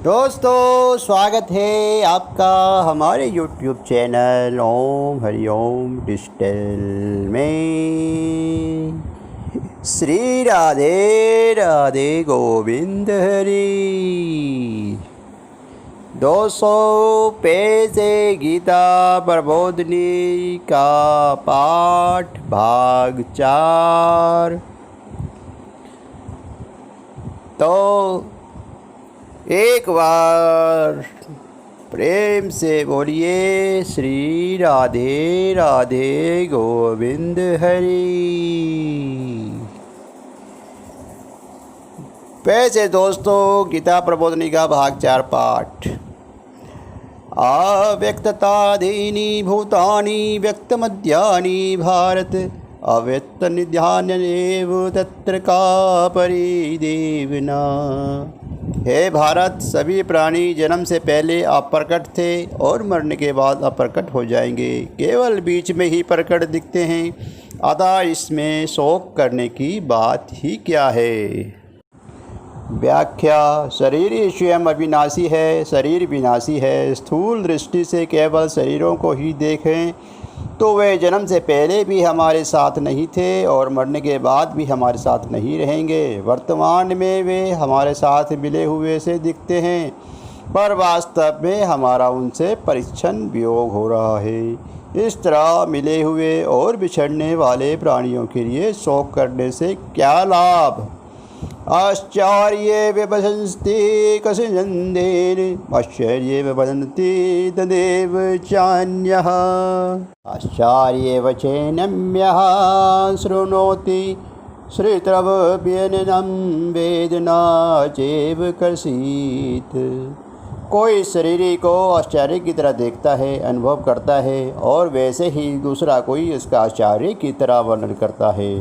दोस्तों, स्वागत है आपका हमारे YouTube चैनल ओम हरिओम डिजिटल में। श्री राधे राधे गोविंद हरि। 200 पेज से गीता प्रबोधिनी का पाठ भाग 4। तो एक बार प्रेम से बोलिए श्री राधे राधे गोविंद हरि। वैसे दोस्तों, गीता प्रबोधिनी का भाग 4 पाठ। अव्यक्ततादीनि भूतानि व्यक्तमध्यानि भारत अव्यक्त निध्यान्येव तत्र का परिदेवना। हे भारत, सभी प्राणी जन्म से पहले अप्रकट थे और मरने के बाद अप्रकट हो जाएंगे, केवल बीच में ही प्रकट दिखते हैं। अतः इसमें शोक करने की बात ही क्या है। व्याख्या। शरीर ही स्वयं अविनाशी है, शरीर विनाशी है। स्थूल दृष्टि से केवल शरीरों को ही देखें तो वे जन्म से पहले भी हमारे साथ नहीं थे और मरने के बाद भी हमारे साथ नहीं रहेंगे। वर्तमान में वे हमारे साथ मिले हुए से दिखते हैं, पर वास्तव में हमारा उनसे परिच्छन वियोग हो रहा है। इस तरह मिले हुए और बिछड़ने वाले प्राणियों के लिए शोक करने से क्या लाभ। आश्चर्य विभजन्ति कसिजन्देन आश्चर्य विभजन्ति तदेव चान्यः। आश्चर्य वचेनम्यः शृणोति श्रुतव्यननं वेदना चैव कर्षीत। कोई शरीरी को आश्चर्य की तरह देखता है, अनुभव करता है, और वैसे ही दूसरा कोई इसका आश्चर्य की तरह वर्णन करता है।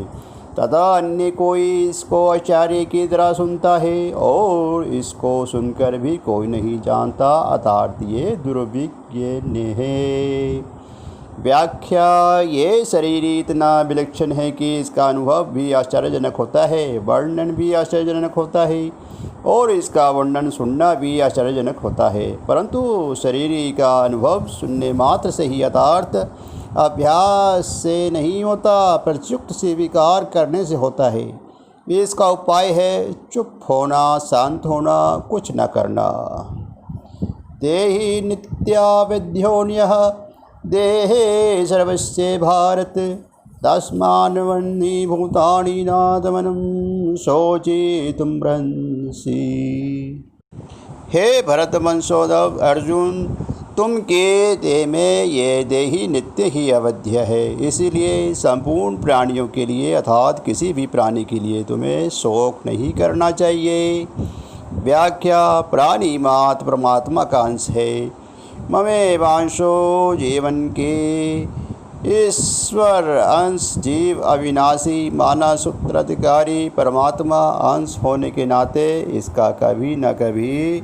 तथा अन्य कोई इसको आचार्य की तरह सुनता है और इसको सुनकर भी कोई नहीं जानता, अर्थात ये दुर्विज्ञ है। व्याख्या। ये शरीर इतना विलक्षण है कि इसका अनुभव भी आश्चर्यजनक होता है, वर्णन भी आश्चर्यजनक होता है और इसका वर्णन सुनना भी आश्चर्यजनक होता है। परंतु शरीर का अनुभव सुनने मात्र से ही यथार्थ अभ्यास से नहीं होता, प्रत्युक्त स्वीकार करने से होता है। इसका उपाय है चुप होना, शांत होना, कुछ न करना। देहि नित्याविद्योन्यः देहे सर्वस्य भारत तस्मान्वन्नि भूतानि नादमनं शोचितुं बृहंसि। हे भरत वंशोद्भव अर्जुन, तुम के देह में ये देही नित्य ही अवध्य है, इसीलिए संपूर्ण प्राणियों के लिए अर्थात किसी भी प्राणी के लिए तुम्हें शोक नहीं करना चाहिए। व्याख्या। प्राणी मात्र परमात्मा का अंश है। ममेवांशो जीवन के ईश्वर अंश जीव अविनाशी मानस उत्तराधिकारी परमात्मा अंश होने के नाते इसका कभी न कभी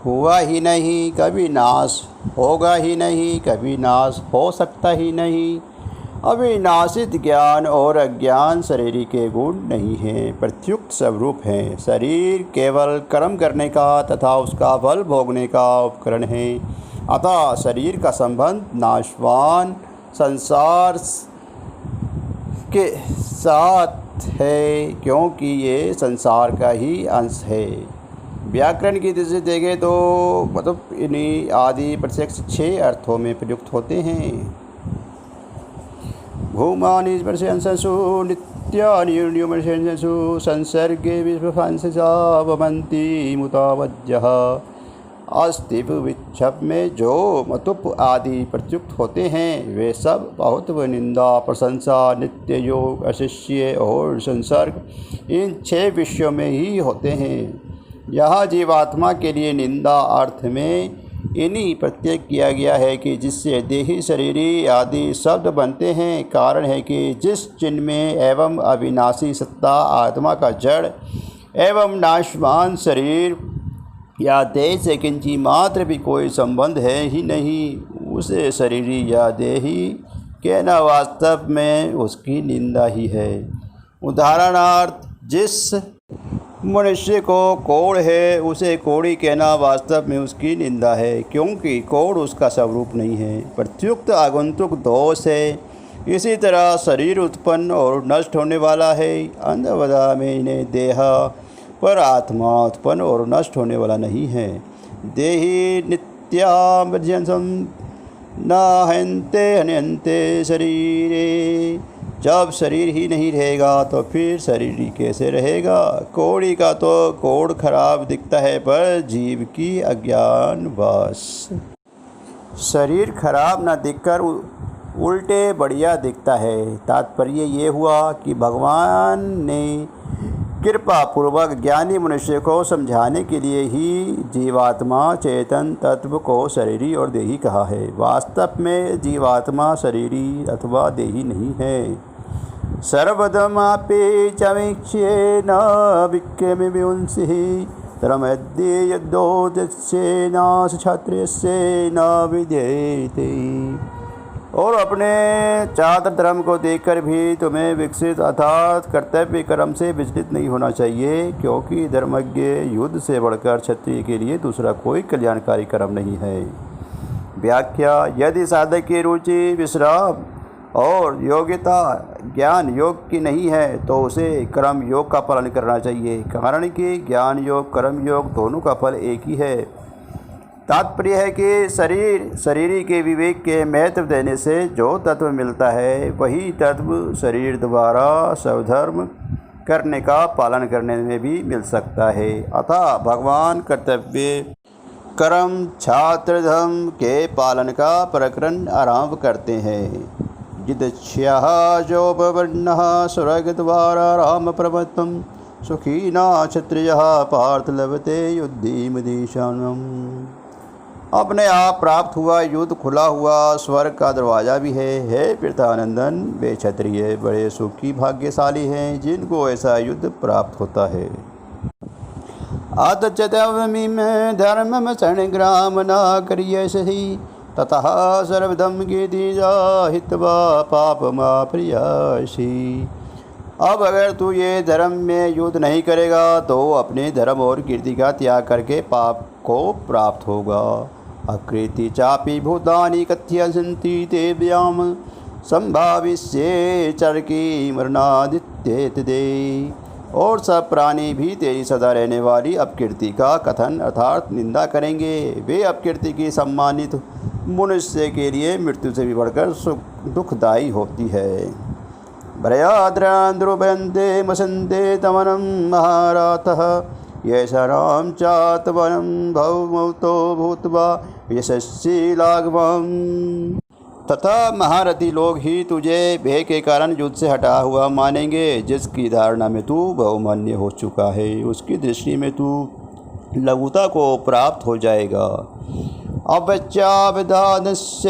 हुआ ही नहीं, कभी नाश होगा ही नहीं, कभी नाश हो सकता ही नहीं। अविनाशित ज्ञान और अज्ञान शरीर के गुण नहीं हैं, प्रत्युक्त स्वरूप हैं। शरीर केवल कर्म करने का तथा उसका फल भोगने का उपकरण है। अतः शरीर का संबंध नाशवान संसार के साथ है, क्योंकि ये संसार का ही अंश है। व्याकरण की दृष्टि से देखें तो इन्हीं आदि प्रत्यक्ष 6 अर्थों में प्रयुक्त होते हैं। भूमानि स्पर्शंसु नित्यानि संसर्गे विश्वंसा भवन्ति मुतावज्यः। अस्तिव विक्षेप में जो मतुप आदि प्रयुक्त होते हैं वे सब बहुत निंदा, प्रशंसा, नित्य, योग, अशिष्य और संसर्ग इन 6 विषयों में ही होते हैं। यह जीवात्मा के लिए निंदा अर्थ में इन्हीं प्रत्यय किया गया है कि जिससे देही शरीरी आदि शब्द बनते हैं। कारण है कि जिस चिन्ह में एवं अविनाशी सत्ता आत्मा का जड़ एवं नाशवान शरीर या देह से किंची मात्र भी कोई संबंध है ही नहीं, उसे शरीरी या देही कहना वास्तव में उसकी निंदा ही है। उदाहरणार्थ, जिस मनुष्य को कोढ़ है, उसे कोढ़ी कहना वास्तव में उसकी निंदा है, क्योंकि कोढ़ उसका स्वरूप नहीं है, प्रत्युक्त आगंतुक दोष है। इसी तरह शरीर उत्पन्न और नष्ट होने वाला है। अंधवदा में इन्हें देहा, पर आत्मा उत्पन्न और नष्ट होने वाला नहीं है। देही नित्यामर्जनसम न हन्ते हन्यन्ते शरीरे। जब शरीर ही नहीं रहेगा तो फिर शरीर ही कैसे रहेगा। कोढ़ी का तो कोढ़ खराब दिखता है, पर जीव की अज्ञानवश शरीर खराब न दिखकर उल्टे बढ़िया दिखता है। तात्पर्य ये हुआ कि भगवान ने कृपा पूर्वक ज्ञानी मनुष्य को समझाने के लिए ही जीवात्मा चेतन तत्व को शरीरी और देही कहा है। वास्तव में जीवात्मा शरीरी अथवा देही नहीं है। सर्वदमापि चमीक्ष्ये न विक्रम विंसिः धर्मद्ये यद्दोदस्ये नाश क्षत्रियस्य न विद्येते। और अपने चातर धर्म को देखकर भी तुम्हें विकसित अर्थात कर्तव्य कर्म से विचलित नहीं होना चाहिए, क्योंकि धर्मज्ञ युद्ध से बढ़कर क्षत्रिय के लिए दूसरा कोई कल्याणकारी कर्म नहीं है। व्याख्या: यदि साधक की रुचि विश्राम और योग्यता ज्ञान योग की नहीं है तो उसे कर्म योग का पालन करना चाहिए, कारण कि ज्ञान योग कर्म योग दोनों का फल एक ही है। तात्पर्य है कि शरीरी के विवेक के महत्व देने से जो तत्व मिलता है वही तत्व शरीर द्वारा स्वधर्म करने का पालन करने में भी मिल सकता है। अतः भगवान कर्तव्य कर्म छात्र धर्म के पालन का प्रकरण आरंभ करते हैं। जिदक्ष्यः जोपवर्णः स्वर्ग द्वारा राम प्रमत्तम सुखीना क्षत्रियः पार्थ लभते युद्धीमदीशानम। अपने आप प्राप्त हुआ युद्ध खुला हुआ स्वर्ग का दरवाज़ा भी है। हे पृथानंदन, वे क्षत्रिय बड़े सुखी भाग्यशाली हैं जिनको ऐसा युद्ध प्राप्त होता है। आतच्यतवमिम धर्मम शरणग्राम न करियसि ततः सर्वधम कीर्तिजा हित्वा पापमाप्रियसि। अब अगर तू ये धर्म में युद्ध नहीं करेगा तो अपने धर्म और कीर्ति का त्याग करके पाप को प्राप्त होगा। अकृति चापि भूतानि कथ्यन्ति तेभ्याम संभाविष्ये चरकी मरणादित्येत दे। और सब प्राणी भी तेरी सदा रहने वाली अपकीर्ति का कथन अर्थात निंदा करेंगे। वे अपकीर्ति की सम्मानित मनुष्य के लिए मृत्यु से भी बढ़कर दुखदायी होती है। भ्रयाद्रान्द्रुभयन्ते मसन्ते तमनं महारातः येषां चातवनं भवमौतो भूत्वा यशस्वी लाघवम्। तथा महारथी लोग ही तुझे भय के कारण युद्ध से हटा हुआ मानेंगे। जिसकी धारणा में तू बहुमान्य हो चुका है उसकी दृष्टि में तू लघुता को प्राप्त हो जाएगा। अवच्याविधानस्य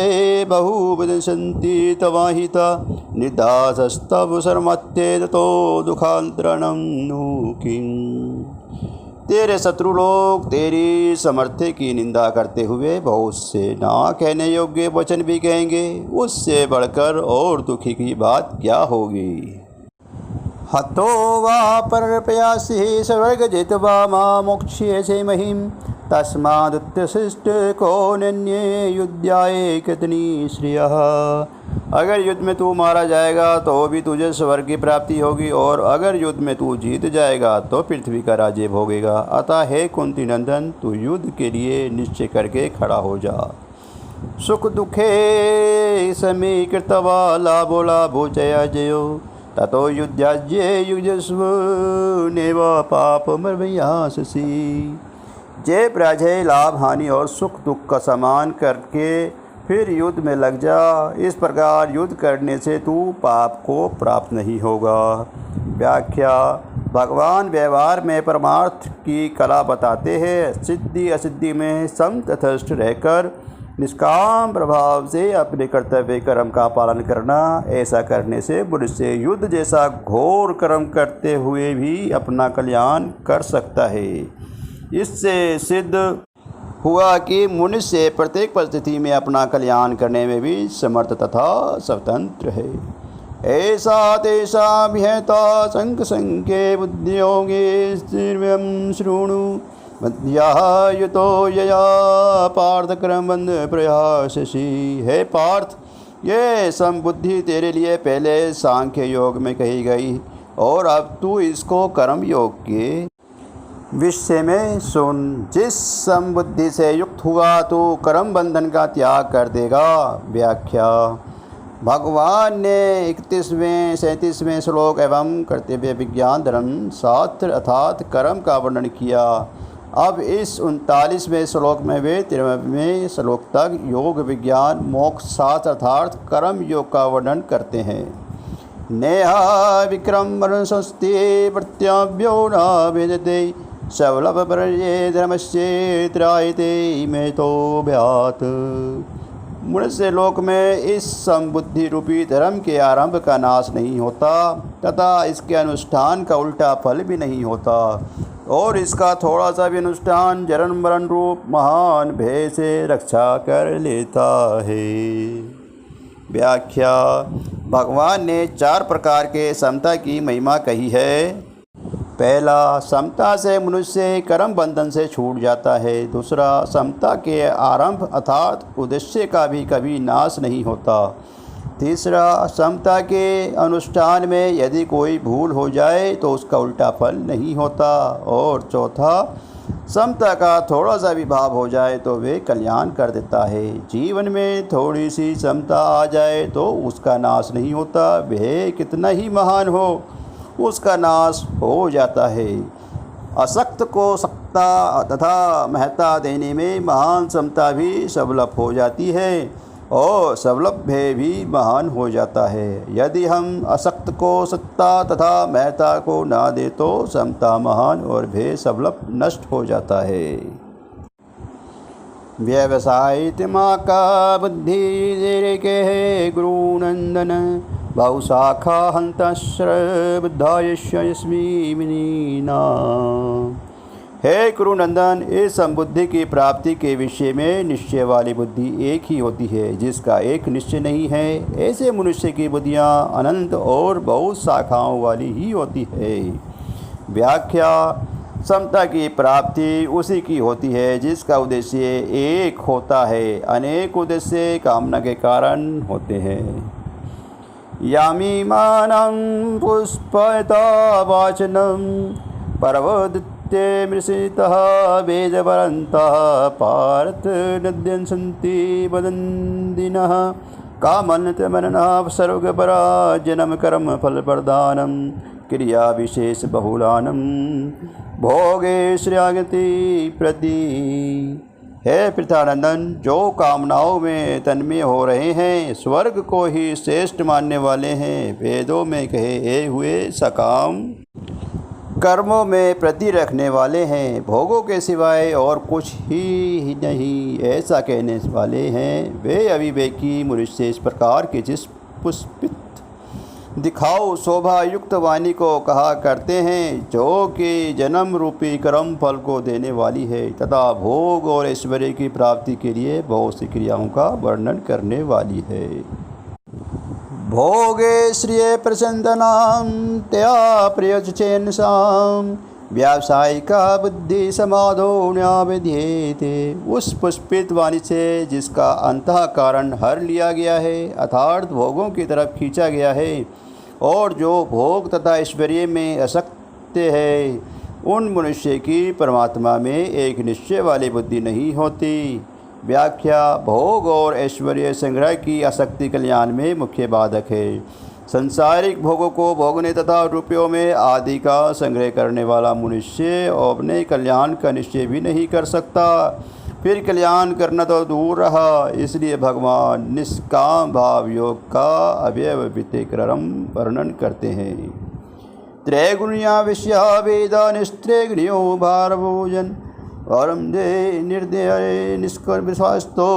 बहुविदंसन्ति तवाहिता निदासस्तव शर्मत्ते ततो दुखान्तरणं नु किम्। तेरे शत्रु लोग तेरी समर्थ्य की निंदा करते हुए बहुत से ना कहने योग्य वचन भी कहेंगे। उससे बढ़कर और दुखी की बात क्या होगी। हतो वा परप्रयासि स्वर्ग जित्वा मां मोक्ष्यसे महिम् तस्मादुत्तिष्ठ कोऽन्ये युध्याय कृतनी श्रियः। अगर युद्ध में तू मारा जाएगा तो भी तुझे स्वर्ग की प्राप्ति होगी, और अगर युद्ध में तू जीत जाएगा तो पृथ्वी का राज्य भोगेगा। अतः हे कुंती नंदन, तू युद्ध के लिए निश्चय करके खड़ा हो जा। सुख दुखे समीकृत्वा लाभो लाभो जया जयो ततो युद्धाज्ये युजस्व नेव पापमर्वयाससि। जय पराजय लाभ हानि और सुख दुख का समान करके फिर युद्ध में लग जा। इस प्रकार युद्ध करने से तू पाप को प्राप्त नहीं होगा। व्याख्या: भगवान व्यवहार में परमार्थ की कला बताते हैं। सिद्धि असिद्धि में सम तटस्थ रहकर निष्काम प्रभाव से अपने कर्तव्य कर्म का पालन करना। ऐसा करने से मनुष्य युद्ध जैसा घोर कर्म करते हुए भी अपना कल्याण कर सकता है। इससे सिद्ध हुआ कि मनुष्य प्रत्येक परिस्थिति में अपना कल्याण करने में भी समर्थ तथा स्वतंत्र है। ऐसा तेषां विहता संख्ये बुद्धियोगे स्थिर्यं शृणु मध्या युतो यया पार्थ क्रमबंध प्रयाससी। हे पार्थ, ये समबुद्धि तेरे लिए पहले सांख्य योग में कही गई और अब तू इसको कर्म योग के विषय में सुन। जिस समबुद्धि से युक्त हुआ तो कर्म बंधन का त्याग कर देगा। व्याख्या। भगवान ने 31वें 37वें श्लोक एवं कर्तव्य विज्ञान धर्म शास्त्र अर्थात कर्म का वर्णन किया। अब इस 39वें श्लोक में वे 93वें श्लोक तक योग विज्ञान मोक्ष शास्त्र अर्थात कर्म योग का वर्णन करते हैं। नेहा विक्रम वरुणस्ते प्रत्याभ्यो न भेदते सवलभ पर्ये धर्मस्य त्रायते में तो व्यात। मनुष्य लोक में इस समबुद्धि रूपी धर्म के आरंभ का नाश नहीं होता तथा इसके अनुष्ठान का उल्टा फल भी नहीं होता और इसका थोड़ा सा भी अनुष्ठान जन्म मरण रूप महान भय से रक्षा कर लेता है। व्याख्या। भगवान ने 4 प्रकार के समता की महिमा कही है। पहला, समता से मनुष्य कर्म बंधन से छूट जाता है। दूसरा, समता के आरंभ अर्थात उद्देश्य का भी कभी नाश नहीं होता। तीसरा, समता के अनुष्ठान में यदि कोई भूल हो जाए तो उसका उल्टा फल नहीं होता। और चौथा, समता का थोड़ा सा भी भाव हो जाए तो वे कल्याण कर देता है। जीवन में थोड़ी सी समता आ जाए तो उसका नाश नहीं होता, वह कितना ही महान हो उसका नाश हो जाता है। असक्त को सत्ता तथा महत्ता देने में महान समता भी सबलप हो जाती है और सबलप भय भी महान हो जाता है। यदि हम असक्त को सत्ता तथा महत्ता को ना दे तो समता महान और भय सबलप नष्ट हो जाता है। व्यवसायित माँ का बुद्धि तेरे के है गुरुनंदन बहुशाखा हंतश्र बुद्धायस्मी मिनीना। हे कुरुनंदन, इस समबुद्धि की प्राप्ति के विषय में निश्चय वाली बुद्धि एक ही होती है जिसका एक निश्चय नहीं है। ऐसे मनुष्य की बुद्धियाँ अनंत और बहुत शाखाओं वाली ही होती है। व्याख्या। समता की प्राप्ति उसी की होती है जिसका उद्देश्य एक होता है, अनेक उद्देश्य कामना के कारण होते हैं। यामीमानं पुष्पयता वाचनं परवदत्ते मृषितः वेदवरन्तः पार्थ नद्यं सन्ति वदन्तिनः कामन्नतमननः सर्वगपरा जन्म कर्म फलप्रदानं क्रिया विशेष बहुलानं भोगे श्रेयागति प्रति। हे पृथानंदन, जो कामनाओं में तन्मय हो रहे हैं, स्वर्ग को ही श्रेष्ठ मानने वाले हैं, वेदों में कहे हुए सकाम कर्मों में प्रति रखने वाले हैं, भोगों के सिवाय और कुछ ही नहीं ऐसा कहने वाले हैं, वे अविवेकी मनुष्य इस प्रकार के जिस पुष्पित दिखाओ शोभा युक्त वाणी को कहा करते हैं, जो कि जन्म रूपी कर्म फल को देने वाली है तथा भोग और ऐश्वर्य की प्राप्ति के लिए बहुत सी क्रियाओं का वर्णन करने वाली है। भोगे श्रिय प्रचंदनाम तया प्रयोजचेन्साम व्यावसायिका बुद्धि समाधो न्याविध्येते। उस पुष्पित वाणी से जिसका अंतःकरण हर लिया गया है अर्थात भोगों की तरफ खींचा गया है और जो भोग तथा ऐश्वर्य में आसक्त है, उन मनुष्य की परमात्मा में एक निश्चय वाली बुद्धि नहीं होती। व्याख्या। भोग और ऐश्वर्य संग्रह की आसक्ति कल्याण में मुख्य बाधक है। संसारिक भोगों को भोगने तथा रुपयों में आदि का संग्रह करने वाला मनुष्य अपने कल्याण का निश्चय भी नहीं कर सकता, फिर कल्याण करना तो दूर रहा। इसलिए भगवान निष्काम भाव योग का अवयव व्यतिक्रम वर्णन करते हैं। त्रैगुण्या विषया वेदा निस्त्रैगुण्यो भारभोजन परम दे निर्दय निष्कर्मशास्तो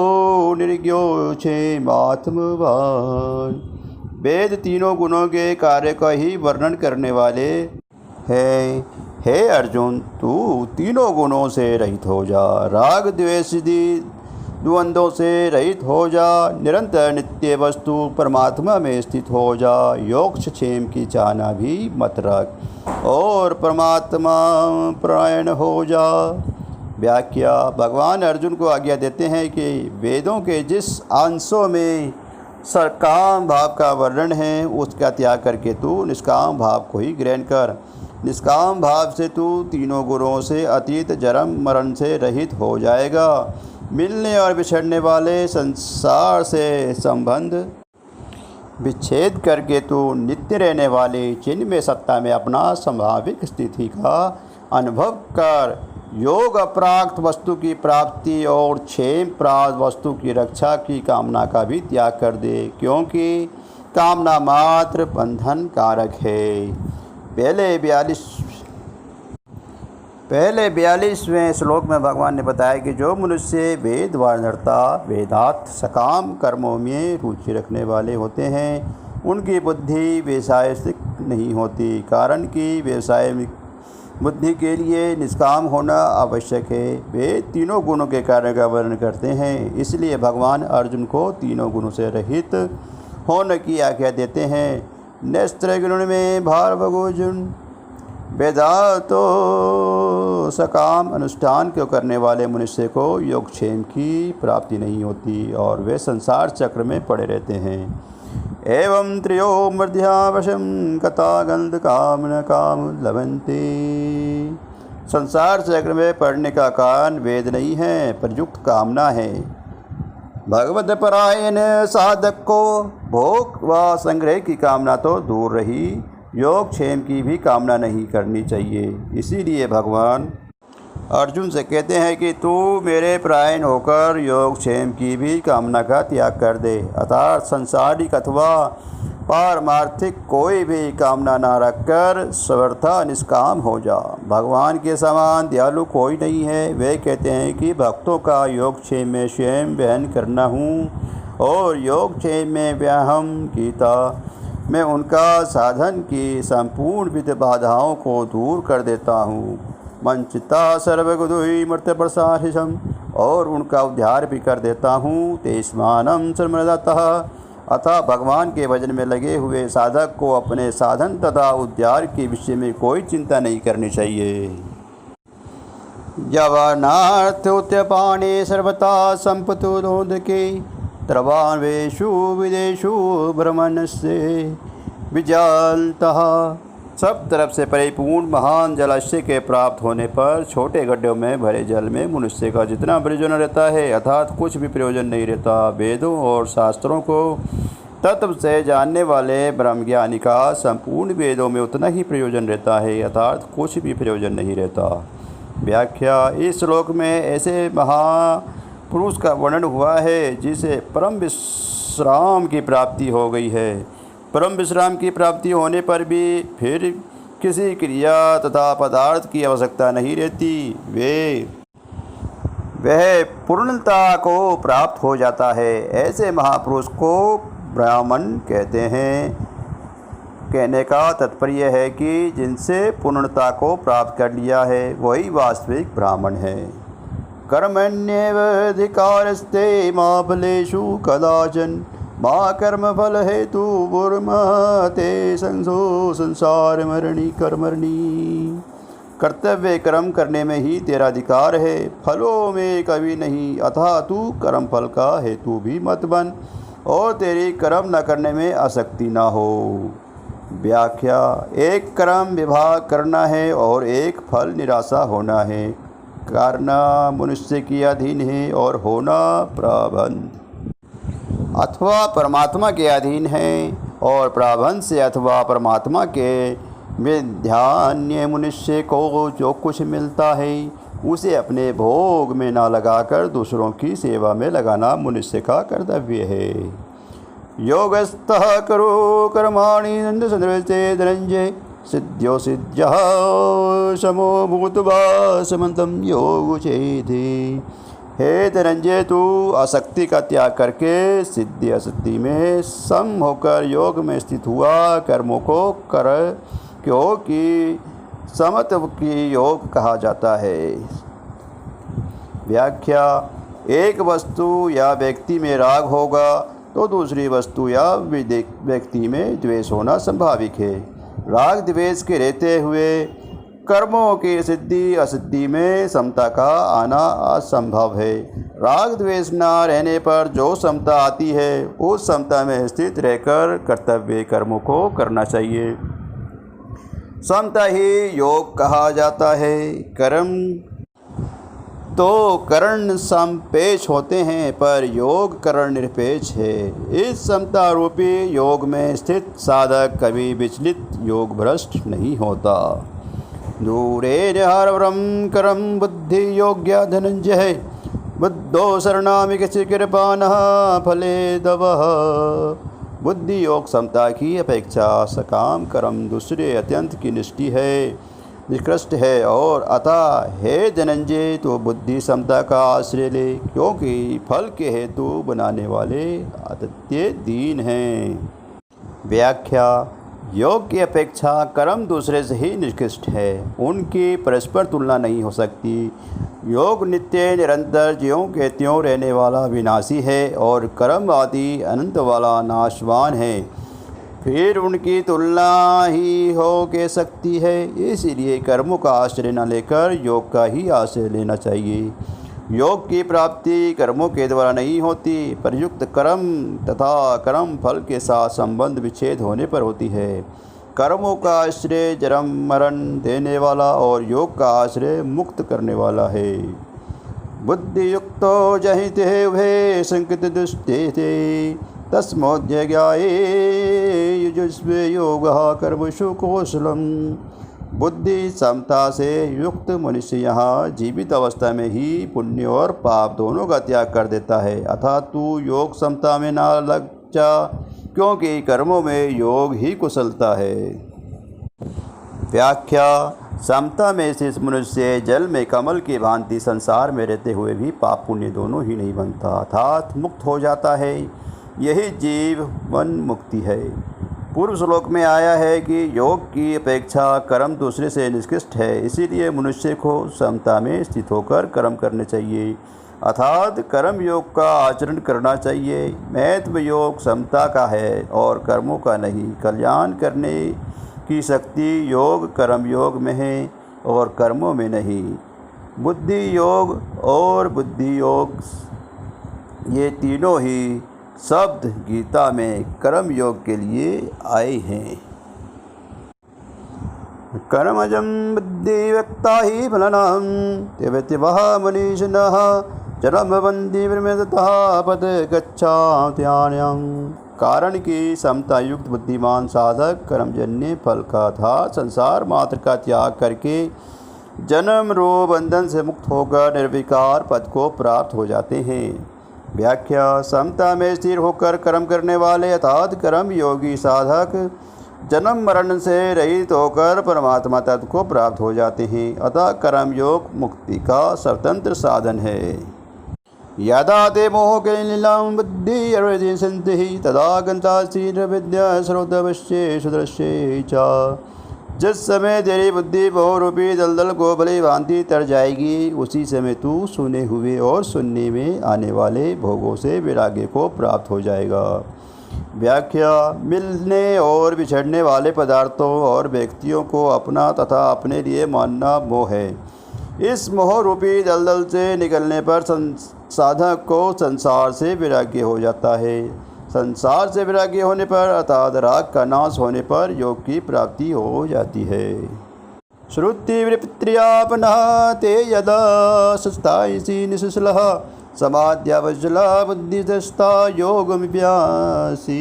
निर्ज्ञो क्षेमात्मवान। वेद तीनों गुणों के कार्य का ही वर्णन करने वाले हैं। हे अर्जुन, तू तीनों गुणों से रहित हो जा। राग द्वेष द्वंद्वों से रहित हो जा, निरंतर नित्य वस्तु परमात्मा में स्थित हो जा, योक्ष क्षेम की चाहना भी मत रख और परमात्मा परायण हो जा। व्याख्या। भगवान अर्जुन को आज्ञा देते हैं कि वेदों के जिस अंशों में सकाम भाव का वर्णन है उसका त्याग करके तू निष्काम भाव को ही ग्रहण कर। निष्काम भाव से तू तीनों गुणों से अतीत जन्म मरण से रहित हो जाएगा। मिलने और बिछड़ने वाले संसार से संबंध विच्छेद करके तू नित्य रहने वाले चिन्ह में सत्ता में अपना स्वाभाविक स्थिति का अनुभव कर। योग अप्राप्त वस्तु की प्राप्ति और क्षेम प्राप्त वस्तु की रक्षा की कामना का भी त्याग कर दे, क्योंकि कामना मात्र बंधन कारक है। पहले 42वें श्लोक में भगवान ने बताया कि जो मनुष्य वेद वानरता वेदार्थ सकाम कर्मों में रुचि रखने वाले होते हैं उनकी बुद्धि व्यवसायिक नहीं होती, कारण कि व्यवसाय बुद्धि के लिए निष्काम होना आवश्यक है। वे तीनों गुणों के कार्य का वर्णन करते हैं, इसलिए भगवान अर्जुन को तीनों गुणों से रहित होने की आज्ञा देते हैं। नेस्त्र गुण में भार्गवोर्जुन वेदांतो सकाम अनुष्ठान को करने वाले मनुष्य को योगक्षेम की प्राप्ति नहीं होती और वे संसार चक्र में पड़े रहते हैं। एवं त्रयो मध्यावशम कथा गंध काम न काम लभन्ते। संसार चक्र में पड़ने का कारण वेद नहीं है, प्रयुक्त कामना है। भगवत परायण साधक को भोग व संग्रह की कामना तो दूर रही, योग क्षेम की भी कामना नहीं करनी चाहिए। इसीलिए भगवान अर्जुन से कहते हैं कि तू मेरे परायण होकर योग क्षेम की भी कामना का त्याग कर दे, अर्थात संसारिक अथवा पारमार्थिक कोई भी कामना ना रखकर सर्वथा निष्काम हो जा। भगवान के समान दयालु कोई नहीं है। वे कहते हैं कि भक्तों का योग क्षेम में स्वयं वहन करना हूँ और योग क्षेम में व्याहम गीता मैं उनका साधन की संपूर्ण विध बाधाओं को दूर कर देता हूँ। मंचिता सर्वगुदुई मृत प्रसाहिषम और उनका उद्धार भी कर देता हूँ। तेस्मानम सर्वदातः अतः भगवान के भजन में लगे हुए साधक को अपने साधन तथा उद्धार के विषय में कोई चिंता नहीं करनी चाहिए। यवनार्थ उत्पाणे सर्वथा संपतो नोदके त्रवान्वेषु विदेशु भ्रमण से विजालतः। सब तरफ से परिपूर्ण महान जलाशय के प्राप्त होने पर छोटे गड्ढों में भरे जल में मनुष्य का जितना प्रयोजन रहता है अर्थात कुछ भी प्रयोजन नहीं रहता। वेदों और शास्त्रों को तत्व से जानने वाले ब्रह्मज्ञानी का संपूर्ण वेदों में उतना ही प्रयोजन रहता है अर्थात कुछ भी प्रयोजन नहीं रहता। व्याख्या। इस श्लोक में ऐसे महापुरुष का वर्णन हुआ है जिसे परम विश्राम की प्राप्ति हो गई है। परम विश्राम की प्राप्ति होने पर भी फिर किसी क्रिया तथा पदार्थ की आवश्यकता नहीं रहती। वह पूर्णता को प्राप्त हो जाता है। ऐसे महापुरुष को ब्राह्मण कहते हैं। कहने का तात्पर्य है कि जिनसे पूर्णता को प्राप्त कर लिया है वही वास्तविक ब्राह्मण है। कर्मण्येवाधिकारस्ते मा फलेषु कदाचन माँ कर्म फल हेतु बुर्मते संसो संसार मरणी कर्मणि। कर्तव्य कर्म करने में ही तेरा अधिकार है, फलों में कभी नहीं। अतः तू कर्म फल का हेतु भी मत बन और तेरी कर्म न करने में आसक्ति न हो। व्याख्या। एक कर्म विभाग करना है और एक फल निराशा होना है। करना मनुष्य के अधीन है और होना प्रबंध अथवा परमात्मा के अधीन है और प्राबंध से अथवा परमात्मा के विधान्य मनुष्य को जो कुछ मिलता है उसे अपने भोग में ना लगाकर दूसरों की सेवा में लगाना मनुष्य का कर्तव्य है। योगस्थः करो कर्माणि संदृष्टे धनंजय सिद्ध्यो सिद्ध्यः समो भूत्वा समन्तं योग चेति। हे धनंजय, तू आसक्ति का त्याग करके सिद्धि असक्ति में सम होकर योग में स्थित हुआ कर्मों को कर, क्योंकि समत्व की योग कहा जाता है। व्याख्या। एक वस्तु या व्यक्ति में राग होगा तो दूसरी वस्तु या व्यक्ति में द्वेष होना स्वाभाविक है। राग द्वेष के रहते हुए कर्मों की सिद्धि असिद्धि में समता का आना असंभव है। राग द्वेष न रहने पर जो समता आती है उस समता में स्थित रहकर कर्तव्य कर्मों को करना चाहिए। समता ही योग कहा जाता है। कर्म तो करण समपेश होते हैं पर योग करण निरपेक्ष है। इस समता रूपी योग में स्थित साधक कभी विचलित योग भ्रष्ट नहीं होता। दूरे हरवरम करम बुद्धि योग्य धनंजय बुद्धो शरणामि किसी कृपानः फले दवः। बुद्धि योग समता की अपेक्षा सकाम कर्म दूसरे अत्यंत की निष्ठि है, निकृष्ट है। और अतः हे धनंजय तो बुद्धि समता का आश्रय ले, क्योंकि फल के हेतु बनाने वाले अत्यंत दीन हैं। व्याख्या। योग की अपेक्षा कर्म दूसरे से ही निकृष्ट है, उनकी परस्पर तुलना नहीं हो सकती। योग नित्य निरंतर ज्यों के त्यों रहने वाला विनाशी है और कर्म आदि अनंत वाला नाशवान है, फिर उनकी तुलना ही हो के सकती है। इसलिए कर्मों का आश्रय न लेकर योग का ही आश्रय लेना चाहिए। योग की प्राप्ति कर्मों के द्वारा नहीं होती, प्रयुक्त कर्म तथा कर्म फल के साथ संबंध विच्छेद होने पर होती है। कर्मों का आश्रय जन्म मरण देने वाला और योग का आश्रय मुक्त करने वाला है। बुद्धि युक्तो जहिते उभे संकित दुष्टे तस्मोद्यज्ञाये युजुस्वे योगः कर्मसु कौशलम। बुद्धि समता से युक्त मनुष्य यहाँ जीवित अवस्था में ही पुण्य और पाप दोनों का त्याग कर देता है। अर्थात तू योग समता में ना लग जा, क्योंकि कर्मों में योग ही कुशलता है। व्याख्या। समता में स्थित मनुष्य जल में कमल की भांति संसार में रहते हुए भी पाप पुण्य दोनों ही नहीं बनता, अर्थात मुक्त हो जाता है। यही जीवन मुक्ति है। पूर्व श्लोक में आया है कि योग की अपेक्षा कर्म दूसरे से निकृष्ट है, इसीलिए मनुष्य को समता में स्थित होकर कर्म करने चाहिए, अर्थात कर्म योग का आचरण करना चाहिए। महत्व योग समता का है और कर्मों का नहीं। कल्याण करने की शक्ति योग कर्म योग में है और कर्मों में नहीं। बुद्धि योग और बुद्धि योग ये तीनों ही शब्द गीता में कर्म योग के लिए आए हैं। कर्मजं बुद्धि व्यक्ता ही फलनम त्यवत्यवः मनीषिणः जन्मबंधी विमतः पद गच्छात्यान्यं। कारण की समता युक्त बुद्धिमान साधक कर्मजन्य फल का था संसार मात्र का त्याग करके जन्म रूप बंधन से मुक्त होकर निर्विकार पद को प्राप्त हो जाते हैं। व्याख्या। समता में स्थिर होकर कर्म करने वाले अर्थात कर्म योगी साधक जन्म मरण से रहित होकर परमात्मा तत्व को प्राप्त हो जाते हैं। अतः कर्म योग मुक्ति का स्वतंत्र साधन है। यदा ते मोह के लीलाम बुद्धि अर्वधि संति तदा गंतासी विद्या श्रोतवश्ये सुदृश्ये च। जिस समय तेरी बुद्धि बहुरूपी दलदल को भली भांति तर जाएगी, उसी समय तू सुने हुए और सुनने में आने वाले भोगों से वैराग्य को प्राप्त हो जाएगा। व्याख्या। मिलने और बिछड़ने वाले पदार्थों और व्यक्तियों को अपना तथा अपने लिए मानना मोह है। इस मोह रूपी दलदल से निकलने पर साधक को संसार से वैराग्य हो जाता है। संसार से वैराग्य होने पर अर्थात राग का नाश होने पर योग की प्राप्ति हो जाती है। श्रुति विप्रियापनः ते यदा सुस्थायसी निशुशलः समाध्यावज्जला बुद्धिदस्ता योगमिप्यासी।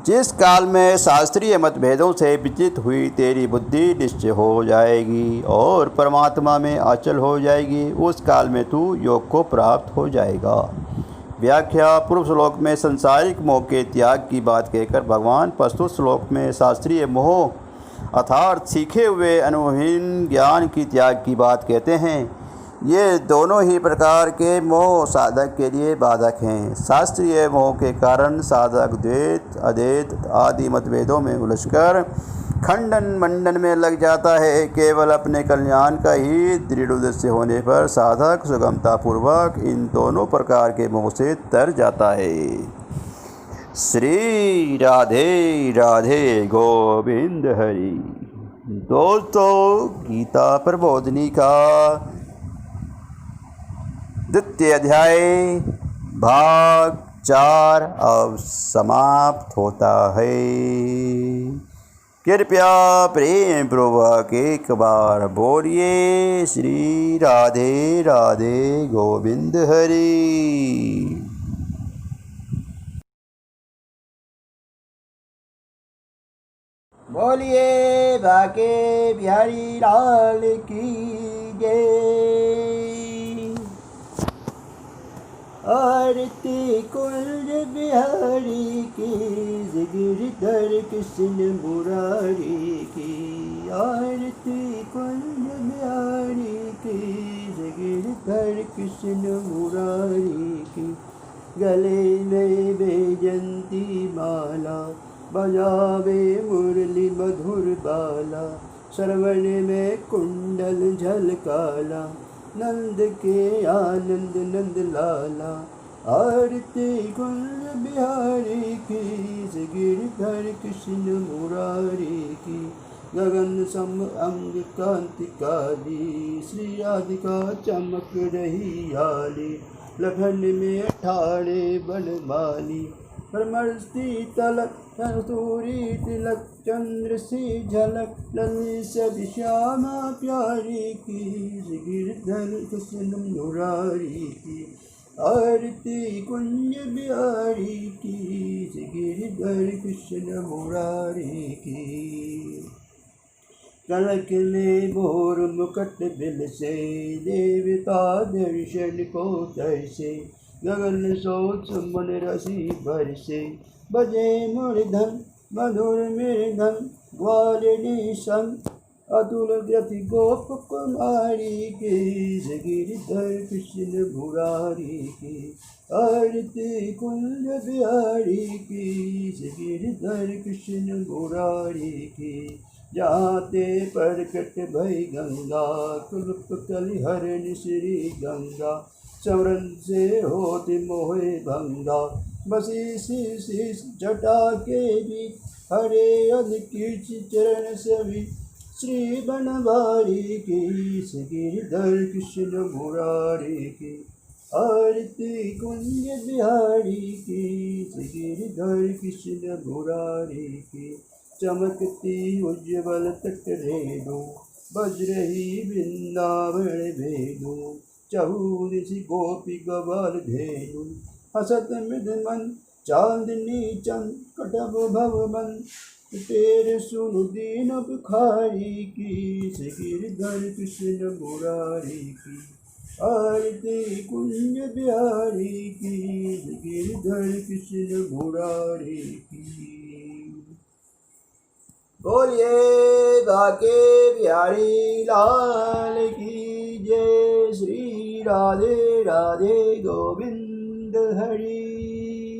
जिस काल में शास्त्रीय मतभेदों से विचलित हुई तेरी बुद्धि निश्चय हो जाएगी और परमात्मा में अचल हो जाएगी, उस काल में तू योग को प्राप्त हो जाएगा। व्याख्या। पूर्व श्लोक में संसारिक मोह के त्याग की बात कहकर भगवान प्रस्तुत श्लोक में शास्त्रीय मोह अर्थात सीखे हुए अनुभवहीन ज्ञान की त्याग की बात कहते हैं। ये दोनों ही प्रकार के मोह साधक के लिए बाधक हैं। शास्त्रीय मोह के कारण साधक द्वैत अद्वैत आदि मतभेदों में उलझकर खंडन मंडन में लग जाता है। केवल अपने कल्याण का ही दृढ़ उद्देश्य होने पर साधक सुगमतापूर्वक इन दोनों प्रकार के मोह से तर जाता है। श्री राधे राधे गोविंद हरि। दोस्तों, गीता प्रबोधिनी का द्वितीय अध्याय भाग 4 अब समाप्त होता है। कृपया प्रेम पूर्वक एक बार बोलिए श्री राधे राधे गोविंद हरि। बोलिए बाके बिहारी लाल की जय। आरती कुंज बिहारी की, गिरधर कृष्ण मुरारी की। आरती कुंज बिहारी की, गिरधर कृष्ण मुरारी की। गले में बैजंती माला, बजावे मुरली मधुर बाला। श्रवण में कुंडल झलकाला, नंद के आनंद नंद लाला। आरती कुंज बिहारी की, गिरधर कृष्ण मुरारी की। गगन सम अंग कांति काली, श्री राधिका चमक रही आली। लखन में ठाड़े बनमाली, परमस्ती तलक सूरी तिलक। चंद्र सी झलक लली सब श्यामा प्यारी की, गिरधर कृष्ण मुरारी की। आरती कुंज बिहारी की, गिरधर कृष्ण मुरारी की। कनक में मोर मुकुट बिल से, देवता दर्शन को तरसे। गगन सोच मन रसी बरसे, बजे मूर्धन मधुर मृदंग। ग्वालिनी संग अतुल गति गोप कुमारी की, गिरधर कृष्ण मुरारी की। आरती कुंज बिहारी की, गिरधर कृष्ण मुरारी की। जाते प्रकट भई गंगा, कुलुप कलिहरण श्री गंगा। चरण से होति मोहे भंगा, बसी शीश जटा के भी। हरे अधकीर्च चरण सभी, श्री बनवारी की, गिरधर कृष्ण मुरारी की। आरती कुंज बिहारी की, गिरधर कृष्ण मुरारी की। चमकती उज्ज्वल तट रेणु, बजरही वृंदावन भेनु। चहुदिशि गोपी गवाल धेनु, हसत मृद मन। चांदनी चंद कटभ भव मन, तेरे सुनु दीन बुखारी की, गिरधर कृष्ण मुरारी की। आरती कुंज बिहारी की, गिरधर कृष्ण मुरारी की। बोलिए बाके बिहारी लाल की जय। श्री राधे राधे गोविंद हरि।